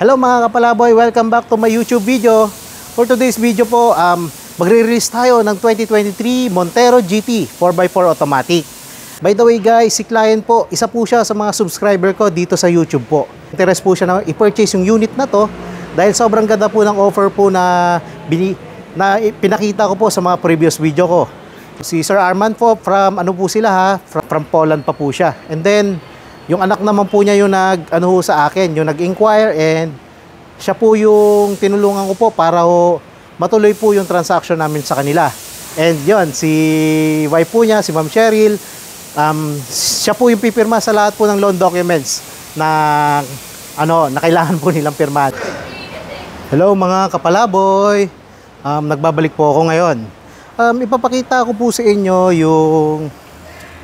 Hello mga kapalaboy, welcome back to my YouTube video. For today's video po, magre-release tayo ng 2023 Montero GT 4x4 automatic. By the way guys, si client po, isa po siya sa mga subscriber ko dito sa YouTube po. Interest po siya na i-purchase yung unit na to dahil sobrang ganda po ng offer po na pinakita ko po sa mga previous video ko. Si Sir Arman po, from from Poland pa po siya. And then, yung anak naman po niya yung sa akin, yung nag-inquire, and siya po yung tinulungan ko po para matuloy po yung transaction namin sa kanila. And yun, si wife po niya, si Ma'am Cheryl, siya po yung pipirma sa lahat po ng loan documents na kailangan po nilang pirmahan. Hello mga kapalaboy, nagbabalik po ako ngayon. Ipapakita ko po sa inyo yung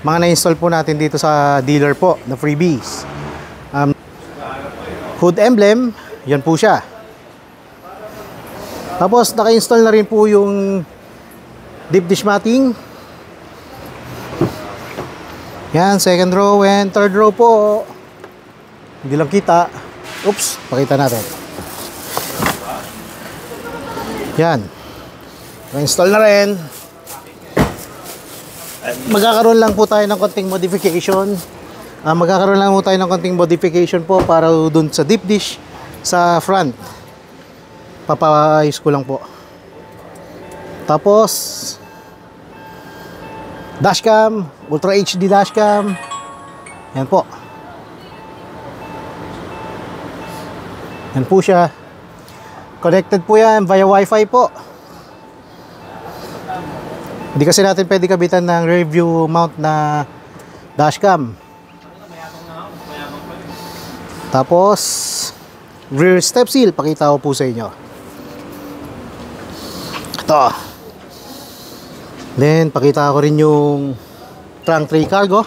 mga na-install po natin dito sa dealer po na freebies. Hood emblem, yan po siya. Tapos naka-install na rin po yung deep dish matting. Yan, second row and third row po. Hindi lang kita. Oops, pakita natin. Yan. Naka-install na rin. Magkakaroon lang po tayo ng konting modification. Po para dun sa deep dish sa front. Papayos ko lang po. Tapos dashcam, Ultra HD dashcam. Yan po. Yan po siya. Connected po yan via Wi-Fi po. Hindi kasi natin pwede kabitan ng rear view mount na dashcam. Tapos rear step seal, pakita ko po sa inyo. Ito. Then pakita ko rin yung trunk tray cargo.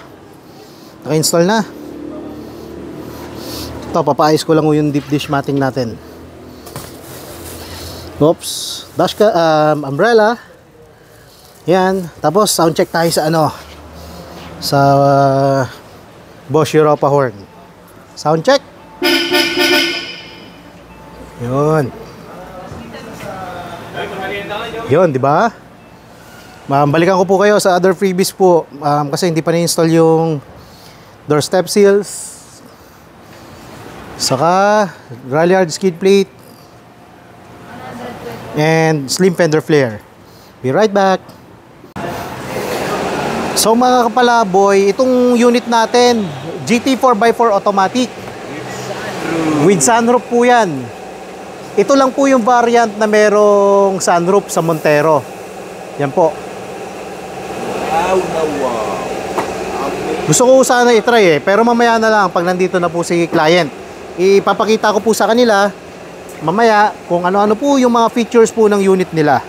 Naka-install na. Ito, papaayos ko lang yung deep dish matting natin. Oops, dashcam, umbrella. Yan, tapos sound check tayo sa sa Bosch Europa horn. Sound check. Yun. Yun, di ba? Balikan ko po kayo sa other freebies po kasi hindi pa na-install yung door step seals. Saka Ralliard skid plate and slim fender flare. Be right back. So mga kapalaboy, itong unit natin, GT 4x4 automatic. With sunroof po yan. Ito lang po yung variant na merong sunroof sa Montero. Yan po. Gusto ko sana i-try pero mamaya na lang pag nandito na po si client. Ipapakita ko po sa kanila mamaya kung ano-ano po yung mga features po ng unit nila.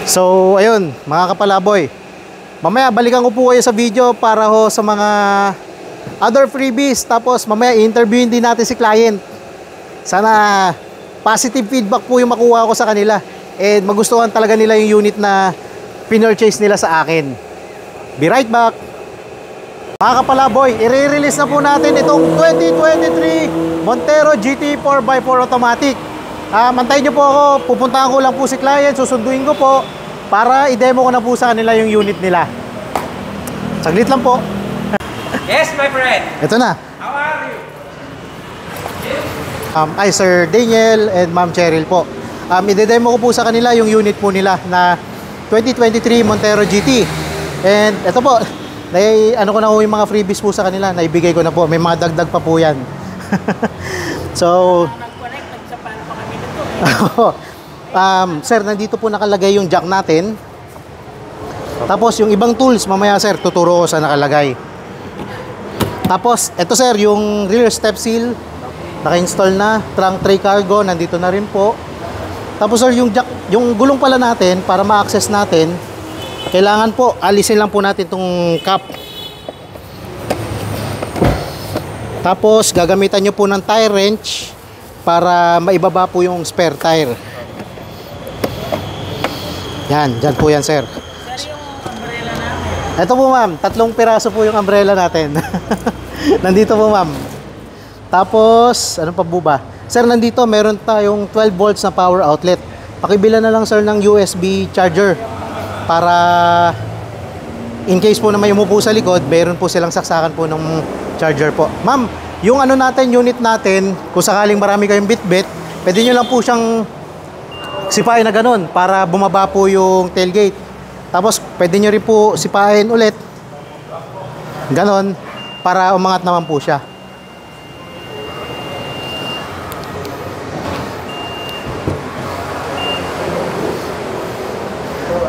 So, ayun, mga kapalaboy. Mamaya, balikan ko po kayo sa video para sa mga other freebies. Tapos, mamaya, i-interviewin din natin si client. Sana, positive feedback po yung makuha ko sa kanila. And magustuhan talaga nila yung unit na pinurchase nila sa akin. Be right back. Mga kapalaboy, i-release na po natin itong 2023 Montero GT 4x4 automatic. Mantayin nyo po ako, pupuntahan ko lang po si client, susunduin ko po para i-demo ko na po sa kanila yung unit nila. Saglit lang po. Yes, my friend. Ito na. How are you? Ay, Sir Daniel and Ma'am Cheryl po. I-demo ko po sa kanila yung unit po nila na 2023 Montero GT. And ito po, ko na po yung mga freebies po sa kanila, naibigay ko na po. May mga dagdag pa po yan. So, sir, nandito po nakalagay yung jack natin. Tapos yung ibang tools, mamaya sir, tuturo ko sa nakalagay. Tapos, eto sir, yung rear step seal, naka-install na. Trunk tray cargo, nandito na rin po. Tapos sir, yung jack, yung gulong pala natin, para ma-access natin, kailangan po, alisin lang po natin itong cap. Tapos, gagamitan nyo po ng tire wrench para maibaba po yung spare tire. Yan, dyan po yan sir. Sir, yung umbrella namin. Ito po ma'am, 3 piraso po yung umbrella natin. Nandito po ma'am. Tapos, ano pa po ba? Sir, nandito meron tayong 12 volts na power outlet. Pakibila na lang sir ng USB charger para in case po na may umupo sa likod, meron po silang saksakan po ng charger po. Ma'am, yung ano natin, unit natin, kung sakaling marami kayong bitbit, pwede nyo lang po siyang sipain na ganun para bumaba po yung tailgate. Tapos, pwede nyo rin po sipain ulit ganon para umangat naman po siya.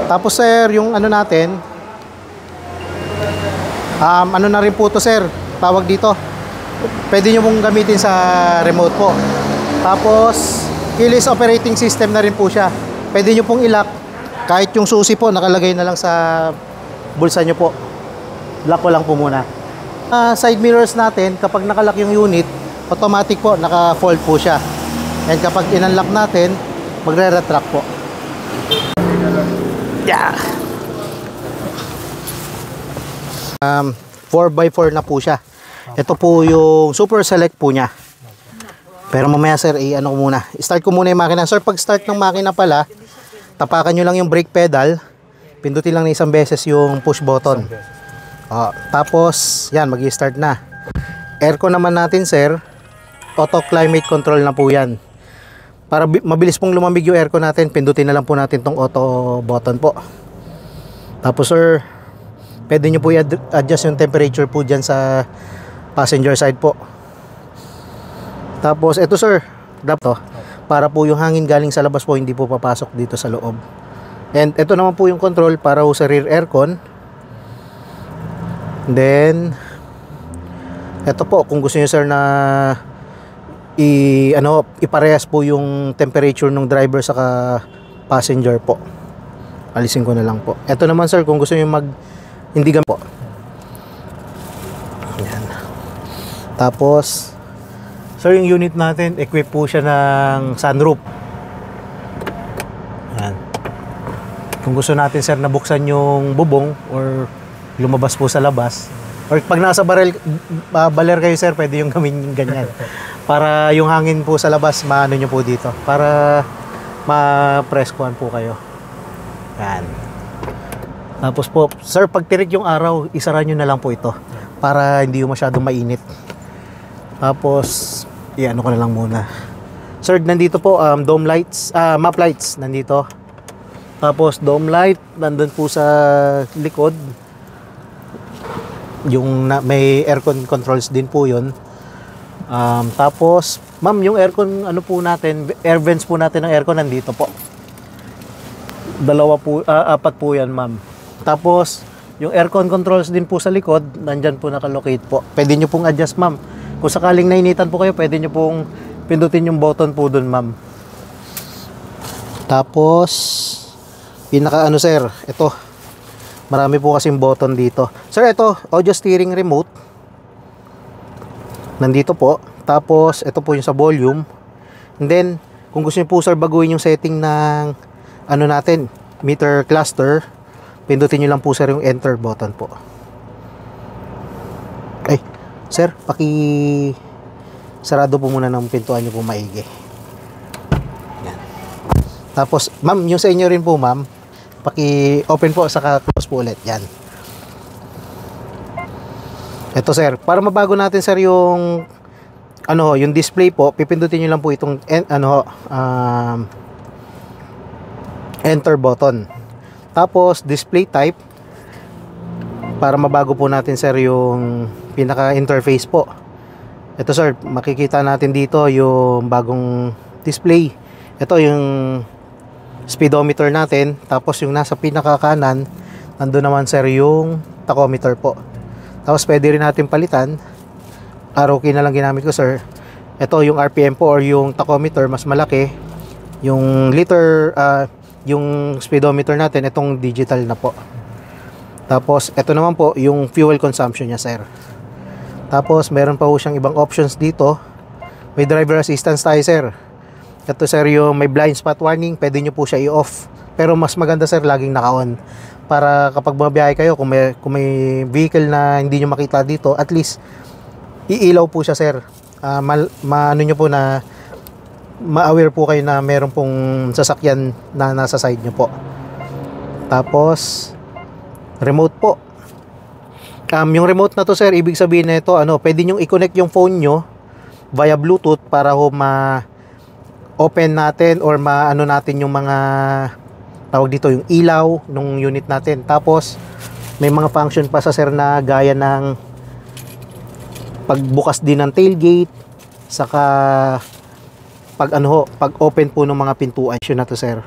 Tapos sir, yung ano natin, ano na rin po to sir, tawag dito, pwede nyo pong gamitin sa remote po. Tapos keyless operating system na rin po siya, pwede nyo pong ilock kahit yung susi po nakalagay na lang sa bulsa nyo po. Lock ko lang po muna. Side mirrors natin, kapag nakalock yung unit, automatic po naka-fold po siya, and kapag in-unlock natin, magre-retract po. Yeah. 4x4 na po siya. Ito po yung super select po niya. Pero mamaya sir, ano ko muna. Start ko muna yung makina. Sir, pag start ng makina pala, tapakan nyo lang yung brake pedal. Pindutin lang na isang beses yung push button. Tapos, yan, mag-i-start na. Aircon naman natin sir, auto climate control na po yan. Para mabilis pong lumamig yung aircon natin, pindutin na lang po natin tong auto button po. Tapos sir, pwede nyo po i-adjust yung temperature po dyan sa passenger side po. Tapos ito sir, to, para po yung hangin galing sa labas po hindi po papasok dito sa loob. And ito naman po yung control para po sa rear aircon. Then ito po, kung gusto nyo sir na iparehas po yung temperature ng driver sa passenger po, alisin ko na lang po. Ito naman sir, kung gusto niyo hindi po. Ayan. Tapos sir, yung unit natin equip po siya ng sunroof. Ayan. Kung gusto natin sir na buksan yung bubong or lumabas po sa labas, or pag nasa baler kayo sir, pwede yung gawin ganyan. Para yung hangin po sa labas, maano nyo po dito. Para ma-press-kuhan po kayo. Yan. Tapos po, sir, pag tirik yung araw, isara nyo na lang po ito. Para hindi yung masyadong mainit. Tapos, i-ano ko na lang muna. Sir, nandito po, dome lights, map lights, nandito. Tapos, dome light, nandun po sa likod. Yung may aircon controls din po yun. Tapos, ma'am, yung aircon, ano po natin, air vents po natin ng aircon, nandito po. Apat po yan, ma'am. Tapos, yung aircon controls din po sa likod, nandyan po nakalocate po. Pwede nyo pong adjust, ma'am. Kung sakaling nainitan po kayo, pwede nyo pong pindutin yung button po dun, ma'am. Tapos, sir, ito. Marami po kasing button dito. Sir, ito, audio steering remote. Nandito po. Tapos, ito po yung sa volume. And then, kung gusto niyo po sir baguhin yung setting ng natin, meter cluster, pindutin niyo lang po sir yung enter button po. Ay, sir, sarado po muna ng pintuan niyo po maigi. Yan. Tapos, ma'am, yung sa inyo rin po, ma'am, open po, saka close po ulit. Yan. Ito sir, para mabago natin sir yung yung display po, pipindutin niyo lang po itong enter button. Tapos display type, para mabago po natin sir yung pinaka interface po. Ito sir, makikita natin dito yung bagong display. Ito yung speedometer natin, tapos yung nasa pinaka kanan, nandun naman sir yung tachometer po. Tapos pwede rin natin palitan. Arrow key na lang ginamit ko sir. Ito yung RPM po or yung tachometer, mas malaki. Yung liter, yung speedometer natin, itong digital na po. Tapos ito naman po yung fuel consumption niya sir. Tapos meron pa po siyang ibang options dito. May driver assistance tayo sir. Ito sir yung may blind spot warning, pwede nyo po siya i-off. Pero mas maganda sir, laging naka-on. Para kapag bumabiyahe kayo, kung may vehicle na hindi nyo makita dito, at least iilaw po siya sir. maano nyo po na ma-aware po kayo na meron pong sasakyan na nasa side nyo po. Tapos remote po. Yung remote na to sir, ibig sabihin nito pwede nyo i-connect yung phone nyo via Bluetooth para ma-open natin or maano natin yung mga tawag dito, yung ilaw ng unit natin. Tapos may mga function pa sa sir na gaya ng pagbukas din ng tailgate, saka pag open po ng mga pintuan. Yun na to sir,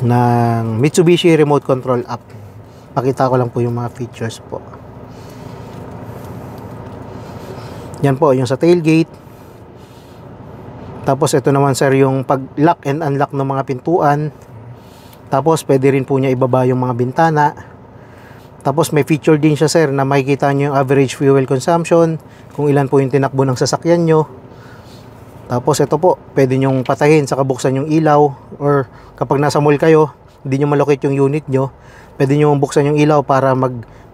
ng Mitsubishi Remote Control app. Pakita ko lang po yung mga features po. Yan po yung sa tailgate. Tapos ito naman sir yung pag lock and unlock ng mga pintuan. Tapos pwede rin po niya ibaba yung mga bintana. Tapos may feature din siya sir na makikita nyo yung average fuel consumption, kung ilan po yung tinakbo ng sasakyan nyo. Tapos ito po, pwede nyong patahin sa kabuksan yung ilaw, or kapag nasa mall kayo, hindi nyo malocate yung unit nyo, pwede nyo buksan yung ilaw para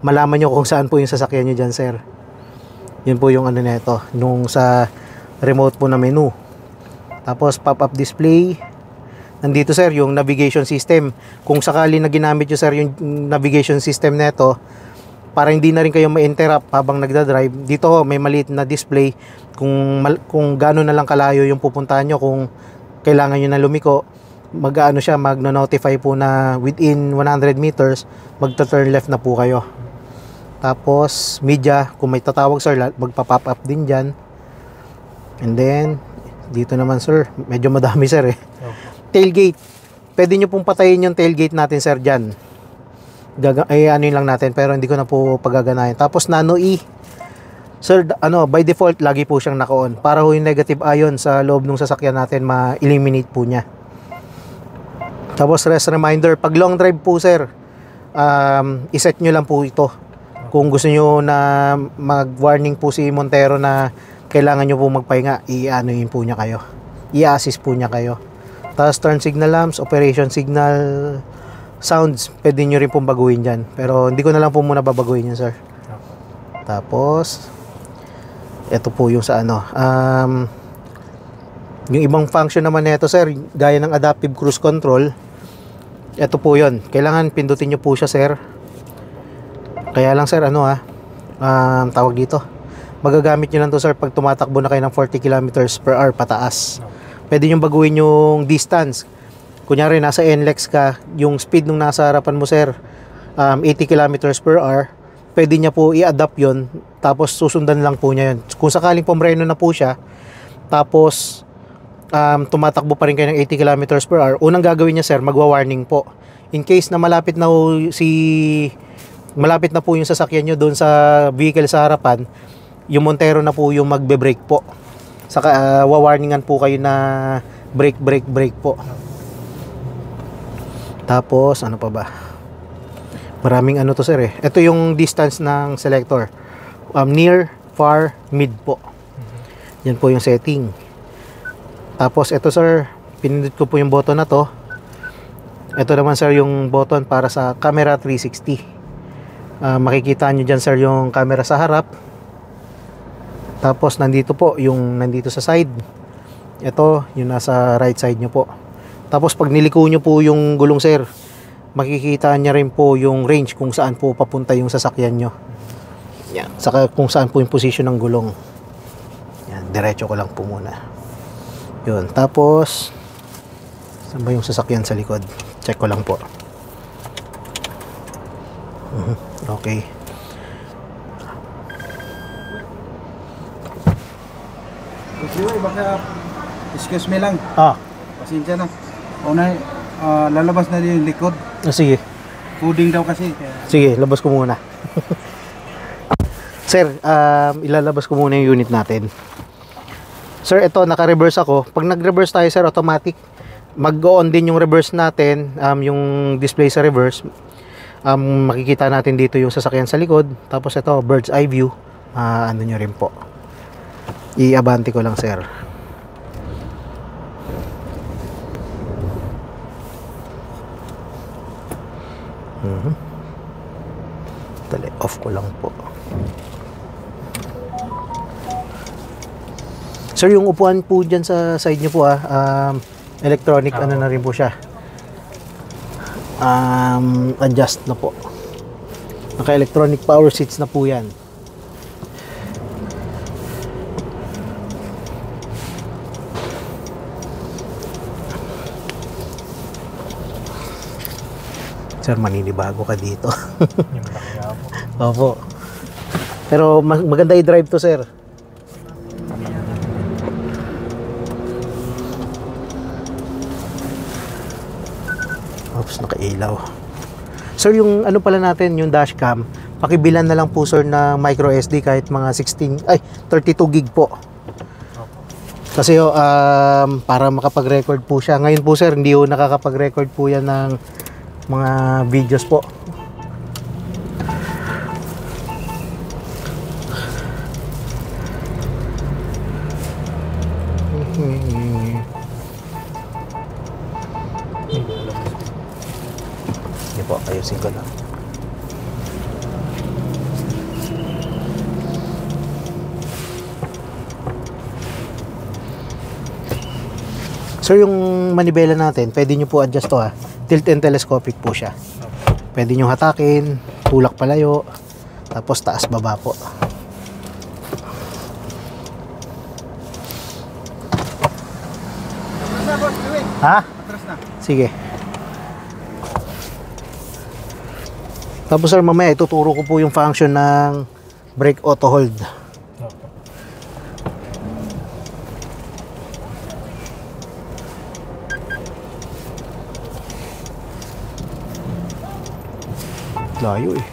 malaman nyo kung saan po yung sasakyan nyo dyan sir. Yun po yung nito, nung sa remote po na menu. Tapos pop-up display. Nandito sir yung navigation system. Kung sakali na ginamit nyo sir yung navigation system neto, para hindi na rin kayo ma-interrupt habang nagdadrive, dito may maliit na display kung gaano na lang kalayo yung pupuntahan nyo. Kung kailangan nyo na lumiko, magno-notify po na within 100 meters magta-turn left na po kayo. Tapos media, kung may tatawag sir, magpa-pop up din dyan. And then dito naman sir, medyo madami sir Tailgate, pwede nyo pong patayin yung tailgate natin sir dyan. Ano yun lang natin, pero hindi ko na po pagaganahin. Tapos nano E sir, by default lagi po siyang naka-on para yung negative ion sa loob ng sasakyan natin ma-eliminate po niya. Tapos rest reminder, pag long drive po sir, iset nyo lang po ito. Kung gusto nyo na mag-warning po si Montero na kailangan nyo po magpahinga, i-ano po niya kayo, i-assist po niya kayo. Tapos turn signal lamps, operation signal sounds, pwede nyo rin pong baguhin dyan, pero hindi ko na lang po muna babaguhin yun sir. Tapos ito po yung sa yung ibang function naman nito sir, gaya ng adaptive cruise control. Ito po yun, kailangan pindutin nyo po siya sir. Kaya lang sir tawag dito, magagamit nyo lang to sir pag tumatakbo na kayo ng 40 kilometers per hour pataas. Pwede nyo baguhin yung distance. Kunyari nasa NLEX ka, yung speed nung nasa harapan mo sir 80 kilometers per hour, pwede niya po i-adapt yon, tapos susundan lang po niya yun. Kung sakaling pumreno na po siya, tapos tumatakbo pa rin kayo ng 80 kilometers per hour, unang gagawin niya sir, magwa-warning po. In case na malapit na po yung sasakyan nyo doon sa vehicle sa harapan, yung Montero na po yung magbe-brake po. Saka wawarningan po kayo na brake po. Tapos ano pa ba? Maraming to sir Ito yung distance ng selector. Near, far, mid po. Yan po yung setting. Tapos ito sir, pinindot ko po yung button na to. Ito naman sir yung button para sa camera 360. Makikita nyo dyan sir yung camera sa harap. Tapos nandito po yung nandito sa side. Ito yung nasa right side nyo po. Tapos pag niliko nyo po yung gulong sir, makikita niya rin po yung range kung saan po papunta yung sasakyan nyo. Yan. Saka kung saan po yung position ng gulong. Yan, diretso ko lang po muna. Yun. Tapos saan ba yung sasakyan sa likod? Check ko lang po. Okay. Baka, excuse me lang. Pasensya na. Lalabas na din yung likod. Sige. Coding daw kasi. Sige, labas ko muna. Sir, ilalabas ko muna yung unit natin. Sir, ito, naka-reverse ako. Pag nag-reverse tayo, sir, automatic. Mag-on din yung reverse natin, yung display sa reverse. Makikita natin dito yung sasakyan sa likod. Tapos ito, bird's eye view. Ano nyo rin po. I-abante ko lang sir. Dali, off ko lang po. Sir, yung upuan po dyan sa side nyo po electronic ano na rin po siya. Adjust na po. Naka-electronic power seats na po yan. Sir, maninibago ka dito. Opo. Pero maganda i-drive to, sir. Oops, nakailaw. Sir, yung ano pala natin, yung dashcam, pakibilan na lang po, sir, na micro SD kahit mga 32 gig po. Kasi para makapag-record po siya. Ngayon po, sir, hindi po nakakapag-record po yan ng mga videos po. Hindi po, ayusin ko lang. Sir, yung manibela natin, pwede nyo po adjust to tilt and telescopic po siya. Pwede nyo hatakin, tulak palayo, tapos taas baba po. Ha? Atras na. Sige. Tapos sir, mamaya ituturo ko po yung function ng brake auto hold. Layo eh.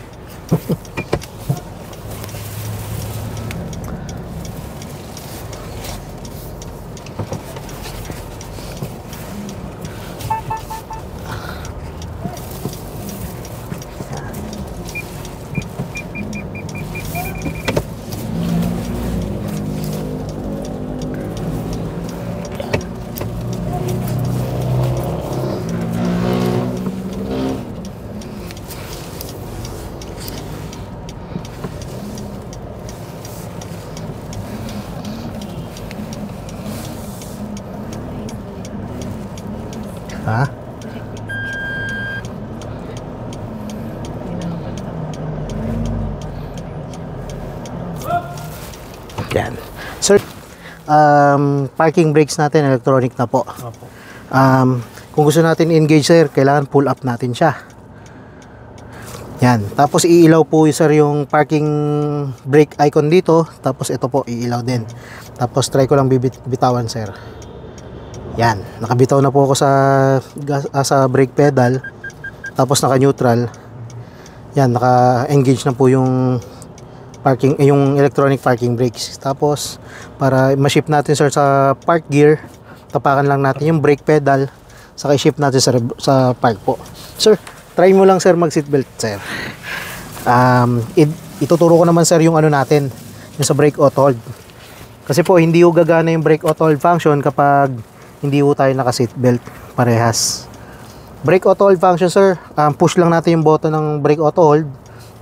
Ha? Yan. Sir, parking brakes natin electronic na po. Kung gusto natin engage, sir, kailangan pull up natin siya. Yan. Tapos iilaw po, sir, yung parking brake icon dito. Tapos ito po iilaw din. Tapos try ko lang bitawan, sir. Yan, nakabitaw na po ako sa brake pedal. Tapos naka-neutral. Yan, naka-engage na po yung yung electronic parking brakes. Tapos para ma-shift natin, sir, sa park gear, tapakan lang natin yung brake pedal, saka i-shift natin sa park po. Sir, try mo lang, sir, mag-seatbelt, sir. Ituturo ko naman, sir, yung ano natin, yung sa brake auto hold. Kasi po hindi yung gagana yung brake auto hold function kapag hindi po tayo naka-seatbelt parehas. Brake auto hold function, sir, push lang natin yung button ng brake auto hold,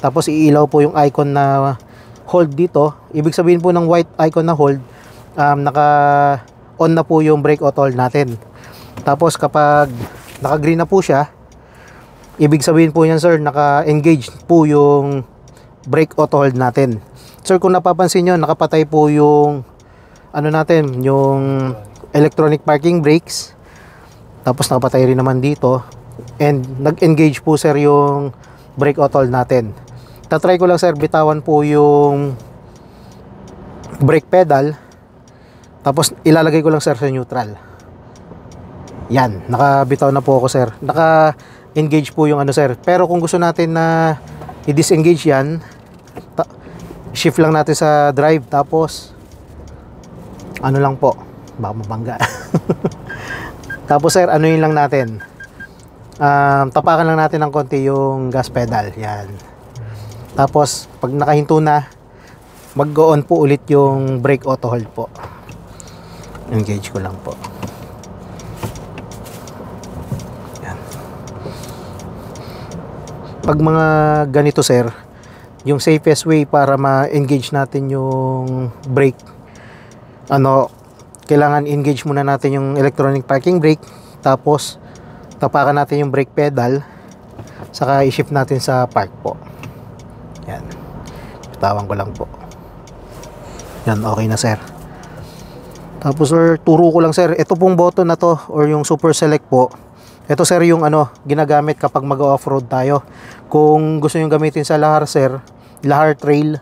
tapos iilaw po yung icon na hold dito. Ibig sabihin po ng white icon na hold, naka-on na po yung brake auto hold natin. Tapos kapag naka-green na po siya, ibig sabihin po yan, sir, naka-engage po yung brake auto hold natin. Sir, kung napapansin nyo, nakapatay po yung ano natin, yung electronic parking brakes. Tapos nakapatay rin naman dito. And nag-engage po, sir, yung brake auto hold natin. Tatry ko lang, sir, bitawan po yung brake pedal. Tapos ilalagay ko lang, sir, sa neutral. Yan, nakabitaw na po ako, sir. Naka-engage po yung ano, sir. Pero kung gusto natin na i-disengage yan, shift lang natin sa drive. Tapos ano lang po, baka mabangga. Tapos, sir, ano yun lang natin, tapakan lang natin ng konti yung gas pedal. Yan. Tapos pag nakahinto na, mag-go on po ulit yung brake auto hold po. Engage ko lang po. Yan. Pag mga ganito, sir, yung safest way para ma-engage natin yung brake, kailangan engage muna natin yung electronic parking brake, tapos tapakan natin yung brake pedal, saka i-shift natin sa park po. Yan, bitawan ko lang po. Yan, okay na sir. Tapos sir, turo ko lang sir, ito pong button na to or yung super select po, ito sir yung ginagamit kapag mag-off-road tayo. Kung gusto nyo gamitin sa lahar sir, lahar trail,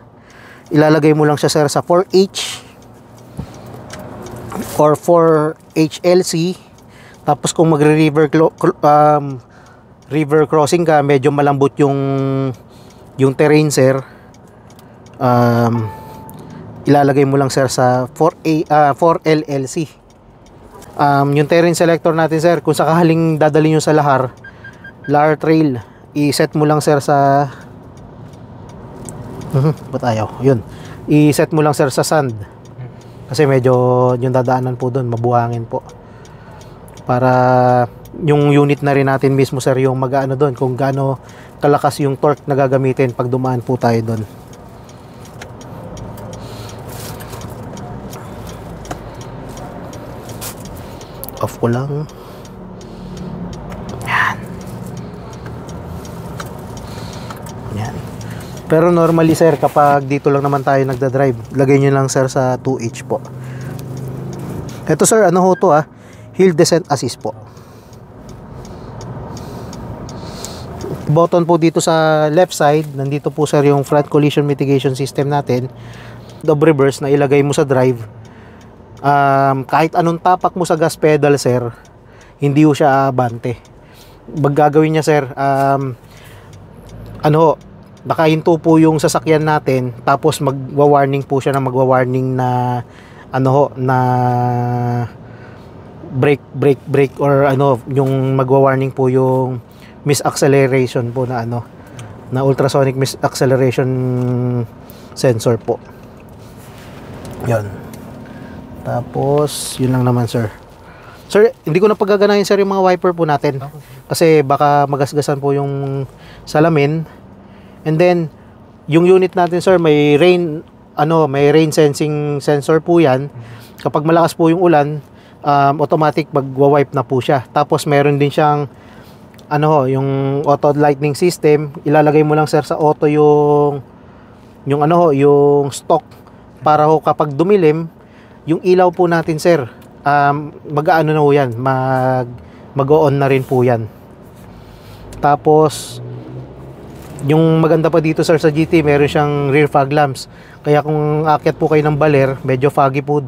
ilalagay mo lang siya sir sa 4H or 4HLC. Tapos kung magre-river river crossing ka, medyo malambot yung terrain sir, ilalagay mo lang sir sa 4LLC. Yung terrain selector natin sir, kung sakaling dadali nyo sa lahar trail, i-set mo lang sir sa ba't ayaw? Yun, i-set mo lang sir sa sand, kasi medyo yung dadaanan po doon mabuhangin po, para yung unit na rin natin mismo sir yung mag-ano doon, kung gaano kalakas yung torque na gagamitin pag dumaan po tayo doon. Off ko lang. Yan. Yan. Pero normally sir, kapag dito lang naman tayo nagda-drive, lagay nyo lang sir sa 2H po. Ito sir, ano ho to hill descent assist po. Button po dito sa left side, nandito po sir yung front collision mitigation system natin. The reverse na ilagay mo sa drive. Kahit anong tapak mo sa gas pedal sir, hindi ho siya abante. Gagawin niya sir, nakahinto po yung sasakyan natin, tapos magwa-warning po siya, na magwa-warning na na brake or yung magwa-warning po yung misacceleration po na na ultrasonic misacceleration sensor po. Yan. Tapos, yun lang naman sir. Sir, hindi ko na paggaganahin sir yung mga wiper po natin. Kasi baka magasgasan po yung salamin. And then, yung unit natin sir, may rain sensing sensor po yan. Kapag malakas po yung ulan, automatic magwa-wipe na po siya. Tapos meron din siyang yung auto lightning system. Ilalagay mo lang sir sa auto yung stock, para ho kapag dumilim, yung ilaw po natin sir, mag-aano na po yan, mag-on na rin po yan. Tapos yung maganda pa dito sir sa GT, meron siyang rear fog lamps. Kaya kung aakyat po kayo ng baler, medyo foggy po,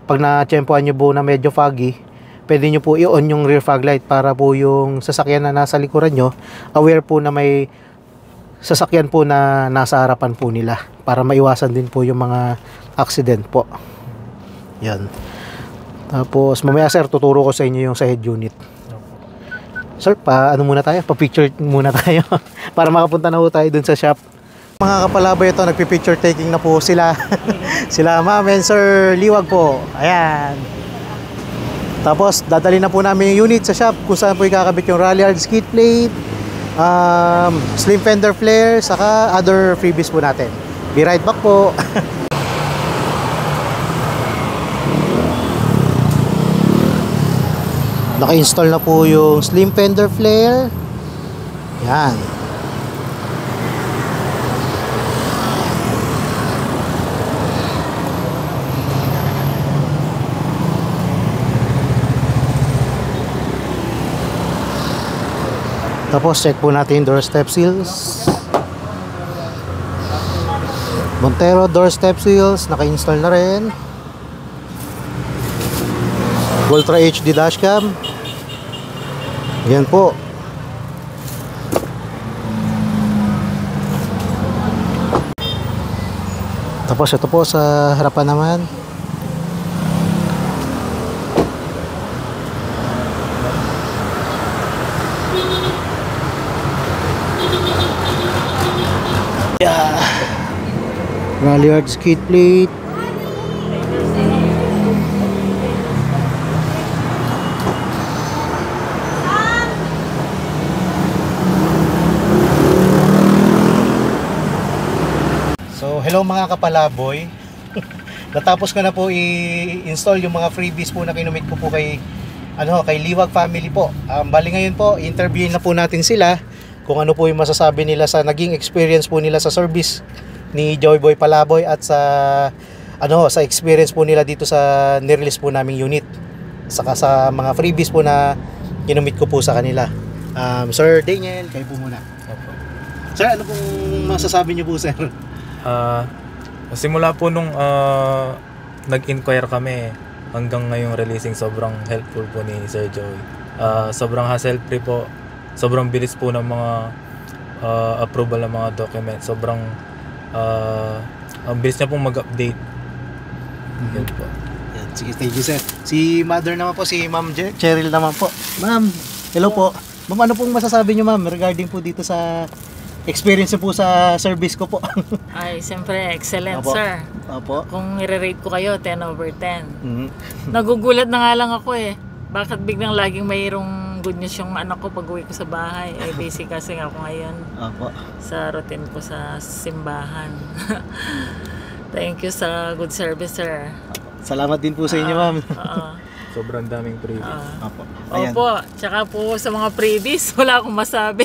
pag na-tsempohan nyo po na medyo foggy, pwede nyo po i-on yung rear fog light, para po yung sasakyan na nasa likuran nyo, aware po na may sasakyan po na nasa harapan po nila, para maiwasan din po yung mga accident po. Yan. Tapos mamaya sir, tuturo ko sa inyo yung sa head unit. Sir, muna tayo, pa-picture muna tayo para makapunta na po tayo dun sa shop. Mga kapalabay, ito nagpi-picture taking na po sila. Sila ma'am and sir Liwag po. Ayan. Tapos dadali na po namin yung unit sa shop, kung saan po ikakabit yung Ralliart skid plate, slim fender flare, saka other freebies po natin. Be right back po. Naka-install na po yung slim fender flare. Yan. Tapos check po natin yung door step seals. Montero door step seals, naka-install na rin. Ultra HD dashcam. Yan po. Tapos ito po sa harapan naman. Yeah. Ralliart skid plate. So, hello mga kapalaboy. natapos ko na po i-install yung mga freebies po na kinumit ko po kay kay Liwag family po. Bali ngayon po, interviewin na po natin sila kung ano po yung masasabi nila sa naging experience po nila sa service ni Joy Boy Palaboy at sa experience po nila dito sa nirelease po naming unit. Saka sa mga freebies po na kinumit ko po sa kanila. Sir Daniel, kayo po muna. Sir, ano pong masasabi niyo po, sir? Simula po nung nag-inquire kami hanggang ngayong releasing, sobrang helpful po ni Sir Joey. Sobrang hassle-free po. Sobrang bilis po ng mga approval ng mga documents. Sobrang ang bilis niya pong mag-update. Yun po. Yan, sige, thank you, sir. Si mother naman po, si Ma'am Cheryl naman po. Ma'am, hello po. Ma'am, ano pong masasabi niyo, ma'am, regarding po dito sa experience po sa service ko po? Ay, siyempre, excellent, Opo. sir. Opo. Kung i-rate ko kayo, 10/10. Nagugulat na nga lang ako eh. Bakit biglang laging mayroong good news yung anak ko pag uwi ko sa bahay? Ay, busy kasi ako ngayon Opo. sa routine ko sa simbahan. Thank you sa good service, sir. Salamat din po sa inyo, ma'am. Sobrang daming previous. Opo. Ayan. Opo, tsaka po sa mga previous, wala akong masabi.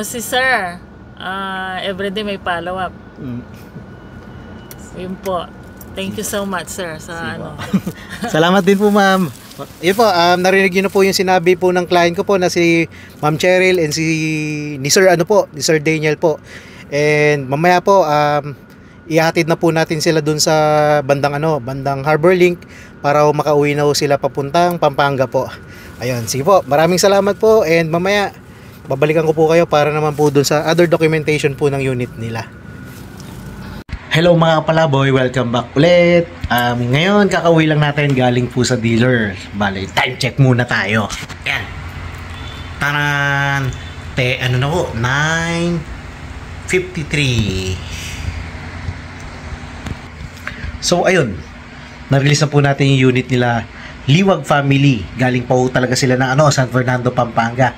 Si sir, everyday may follow-up. Yun po. Thank you so much, sir, sa Salamat din po, ma'am. Yun po, narinig niyo na po yung sinabi po ng client ko po na si Ma'am Cheryl and ni Sir Daniel po. And mamaya po, ihatid na po natin sila dun sa bandang Harbor Link para makauwi na po sila papuntang Pampanga po. Ayun, sige po. Maraming salamat po, and mamaya babalikan ko po kayo para naman po dun sa other documentation po ng unit nila. Hello mga kapalaboy, welcome back ulit. Ngayon kakauwi lang natin galing po sa dealer. Bale, time check muna tayo. Yan. Taran. Ano na po? 9:53. So ayun, na-release na po natin yung unit nila Liwag family. Galing po talaga sila ng San Fernando, Pampanga.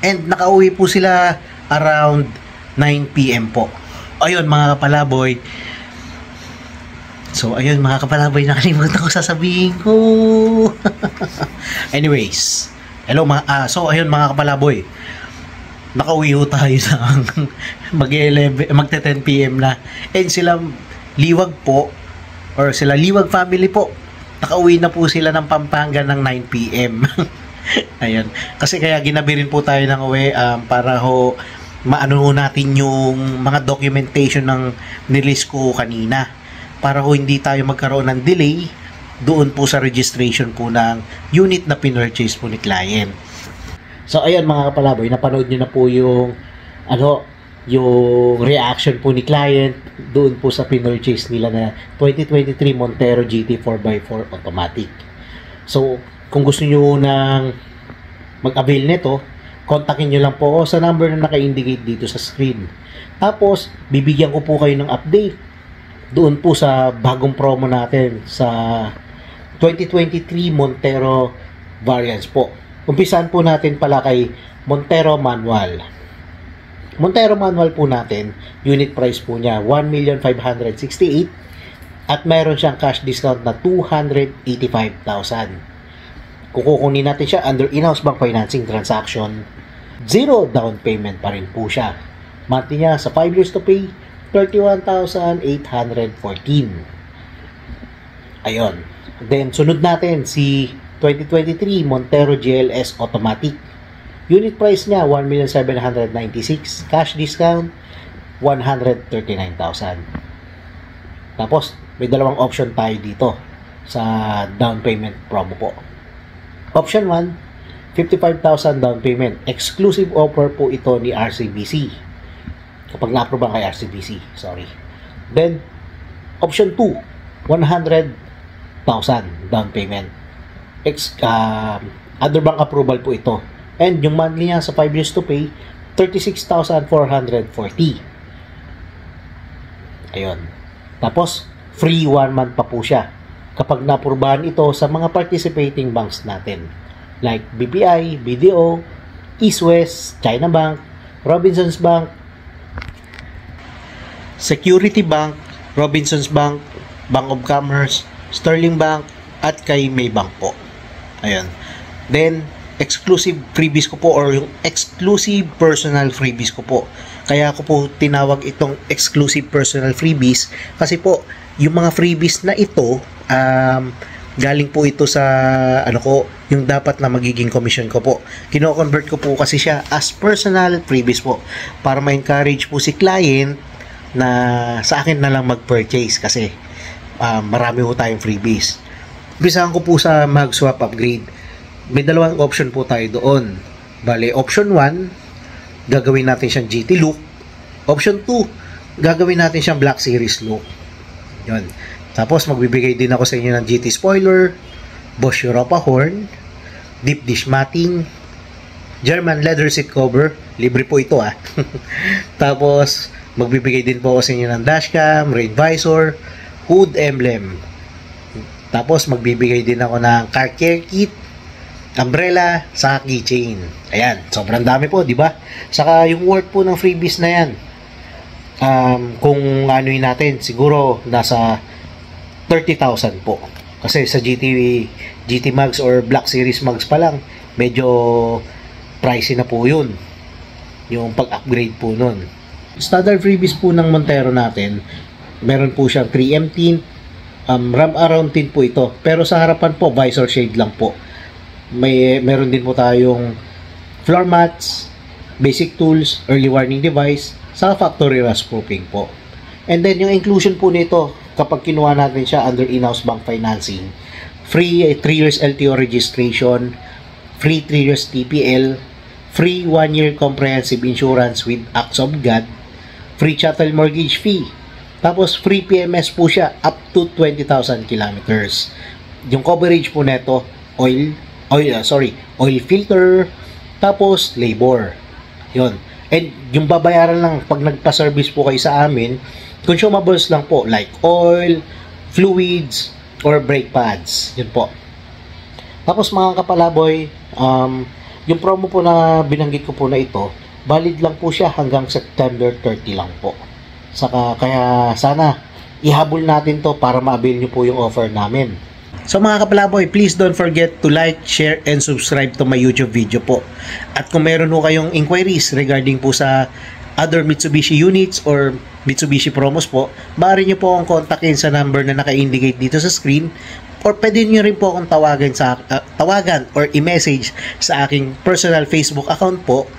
And nakauwi po sila around 9 PM po. Ayun mga kapalaboy. So ayun mga kapalaboy, nakalimutan ko sasabihin ko. Anyways, hello so ayun mga kapalaboy. Nakauwi ho tayo sa magte-10 PM na. And sila Liwag po, or sila Liwag family po, nakauwi na po sila ng Pampanga ng 9 PM. Ayan. Kasi kaya ginabi rin po tayo ng uwi para ho maano natin yung mga documentation ng nilist ko kanina. Para ho hindi tayo magkaroon ng delay doon po sa registration po ng unit na pinurchase po ni client. So ayan mga kapalaboy, napanood nyo na po yung yung reaction po ni client doon po sa pinurchase nila na 2023 Montero GT 4x4 automatic. So kung gusto nyo nang mag-avail nito, kontakin nyo lang po sa number na naka-indicate dito sa screen. Tapos bibigyan ko po kayo ng update doon po sa bagong promo natin sa 2023 Montero variants po. Umpisahan po natin pala kay Montero Manual. Montero Manual po natin, unit price po niya 1,568,000 at meron siyang cash discount na 285,000. Kung kukunin natin siya under in-house bank financing transaction, 0 down payment pa rin po siya. Monthly niya sa 5 years to pay, 31,814. Ayun. Then, sunod natin si 2023 Montero GLS Automatic. Unit price niya, 1,796,000. Cash discount, 139,000. Tapos, may dalawang option tayo dito sa down payment promo po. Option 1, 55,000 down payment. Exclusive offer po ito ni RCBC. Kapag na-approve kay RCBC, sorry. Then, option 2, 100,000 down payment. Other bank approval po ito. And yung monthly niya sa 5 years to pay, 36,440. Ayun. Tapos, free 1 month pa po siya kapag na-aprubahan ito sa mga participating banks natin. Like BPI, BDO, East West, China Bank, Robinsons Bank, Security Bank, Robinsons Bank, Bank of Commerce, Sterling Bank, at kay Maybank po. Ayun. Then, exclusive freebies ko po or yung exclusive personal freebies ko po. Kaya ako po tinawag itong exclusive personal freebies kasi po, yung mga freebies na ito, galing po ito sa yung dapat na magiging commission ko po. Kino-convert ko po kasi siya as personal freebies po para ma-encourage po si client na sa akin na lang mag-purchase kasi marami po tayong freebies. Umpisahan ko po sa mag-swap upgrade. May dalawang option po tayo doon. Bale, option 1, gagawin natin siyang GT look. Option 2, gagawin natin siyang Black Series look. Yun. Tapos, magbibigay din ako sa inyo ng GT spoiler, Bosch Europa horn, deep dish matting, German leather seat cover. Libre po ito Tapos, magbibigay din po ako sa inyo ng dashcam, rain visor, hood emblem. Tapos, magbibigay din ako ng car care kit, umbrella, saka keychain. Ayan, sobrang dami po, di ba? Saka yung worth po ng freebies na yan, kung anuin natin, siguro nasa 30,000 po. Kasi sa GT Mags or Black Series Mags pa lang, medyo pricey na po yun. Yung pag-upgrade po nun. Standard freebies po ng Montero natin, meron po siyang 3M tint, ram around tint po ito. Pero sa harapan po, visor shade lang po. Meron din po tayong floor mats, basic tools, early warning device, sa factory rust proofing po. And then yung inclusion po nito, kapag kinuha natin siya under in-house bank financing, free 3 years LTO registration, free 3 years TPL, free 1 year comprehensive insurance with acts of God, free chattel mortgage fee, tapos free PMS po siya up to 20,000 kilometers. Yung coverage po nito, oil filter, tapos labor. Yun. And yung babayaran lang pag nagpa-service po kayo sa amin, consumables lang po like oil, fluids, or brake pads. Yun po. Tapos mga kapalaboy, yung promo po na binanggit ko po na ito, valid lang po siya hanggang September 30 lang po. Kaya sana ihabol natin to para ma-avail nyo po yung offer namin. So mga kapalaboy, please don't forget to like, share, and subscribe to my YouTube video po. At kung meron po kayong inquiries regarding po sa other Mitsubishi units or Mitsubishi promos po, maaari nyo po akong kontakin sa number na naka-indicate dito sa screen, or pwede nyo rin po akong tawagan or i-message sa aking personal Facebook account po.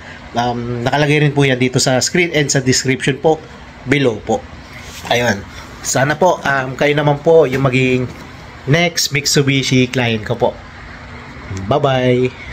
Nakalagay rin po yan dito sa screen and sa description po below po. Ayun. Sana po kayo naman po yung maging next Mitsubishi client ko po. Bye-bye!